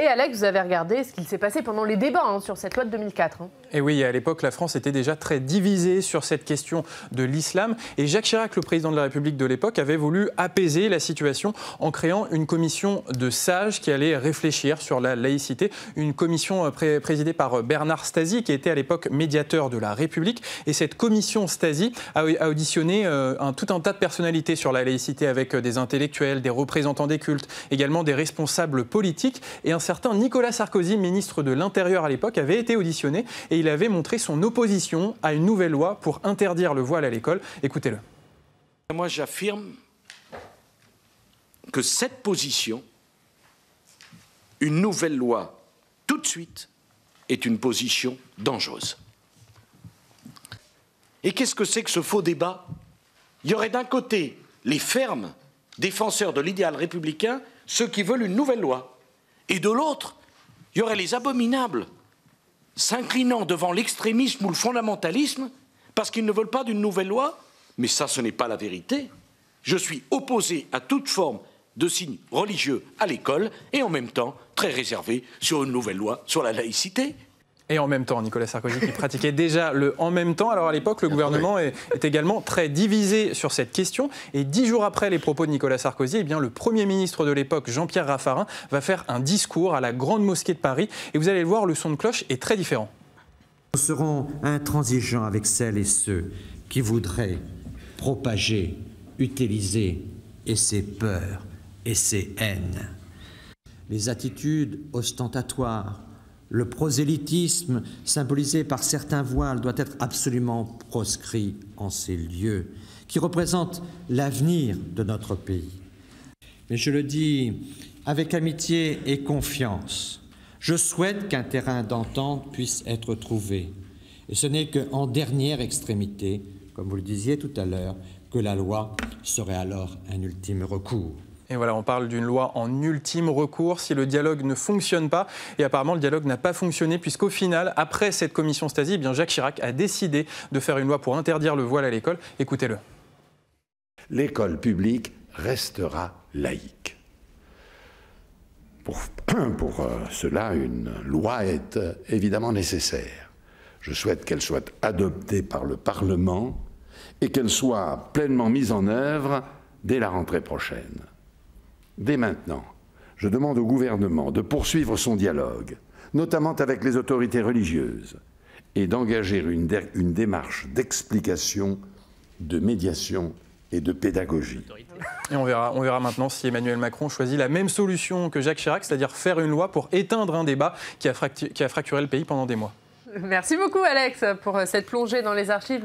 Et Alex, vous avez regardé ce qu'il s'est passé pendant les débats sur cette loi de 2004. Et oui, à l'époque, la France était déjà très divisée sur cette question de l'islam. Et Jacques Chirac, le président de la République de l'époque, avait voulu apaiser la situation en créant une commission de sages qui allait réfléchir sur la laïcité. Une commission présidée par Bernard Stasi, qui était à l'époque médiateur de la République. Et cette commission Stasi a auditionné tout un tas de personnalités sur la laïcité, avec des intellectuels, des représentants des cultes, également des responsables politiques. Et un certain Nicolas Sarkozy, ministre de l'Intérieur à l'époque, avait été auditionné et il avait montré son opposition à une nouvelle loi pour interdire le voile à l'école. Écoutez-le. Moi, j'affirme que cette position, une nouvelle loi tout de suite, est une position dangereuse. Et qu'est-ce que c'est que ce faux débat? Il y aurait d'un côté les fermes défenseurs de l'idéal républicain, ceux qui veulent une nouvelle loi. Et de l'autre, il y aurait les abominables, s'inclinant devant l'extrémisme ou le fondamentalisme, parce qu'ils ne veulent pas d'une nouvelle loi. Mais ça, ce n'est pas la vérité. Je suis opposé à toute forme de signe religieux à l'école, et en même temps, très réservé sur une nouvelle loi sur la laïcité. Et en même temps, Nicolas Sarkozy qui pratiquait déjà le « en même temps ». Alors à l'époque, le gouvernement est également très divisé sur cette question. Et 10 jours après les propos de Nicolas Sarkozy, eh bien, le Premier ministre de l'époque, Jean-Pierre Raffarin, va faire un discours à la Grande Mosquée de Paris. Et vous allez le voir, le son de cloche est très différent. Nous serons intransigeants avec celles et ceux qui voudraient propager, utiliser et ces peurs et ces haines. Les attitudes ostentatoires, le prosélytisme symbolisé par certains voiles doit être absolument proscrit en ces lieux qui représentent l'avenir de notre pays. Mais je le dis avec amitié et confiance, je souhaite qu'un terrain d'entente puisse être trouvé. Et ce n'est qu'en dernière extrémité, comme vous le disiez tout à l'heure, que la loi serait alors un ultime recours. Et voilà, on parle d'une loi en ultime recours si le dialogue ne fonctionne pas. Et apparemment, le dialogue n'a pas fonctionné puisqu'au final, après cette commission Stasi, eh bien Jacques Chirac a décidé de faire une loi pour interdire le voile à l'école. Écoutez-le. L'école publique restera laïque. Pour cela, une loi est évidemment nécessaire. Je souhaite qu'elle soit adoptée par le Parlement et qu'elle soit pleinement mise en œuvre dès la rentrée prochaine. Dès maintenant, je demande au gouvernement de poursuivre son dialogue, notamment avec les autorités religieuses, et d'engager une démarche d'explication, de médiation et de pédagogie. Et on verra maintenant si Emmanuel Macron choisit la même solution que Jacques Chirac, c'est-à-dire faire une loi pour éteindre un débat qui a fracturé le pays pendant des mois. Merci beaucoup Alex pour cette plongée dans les archives.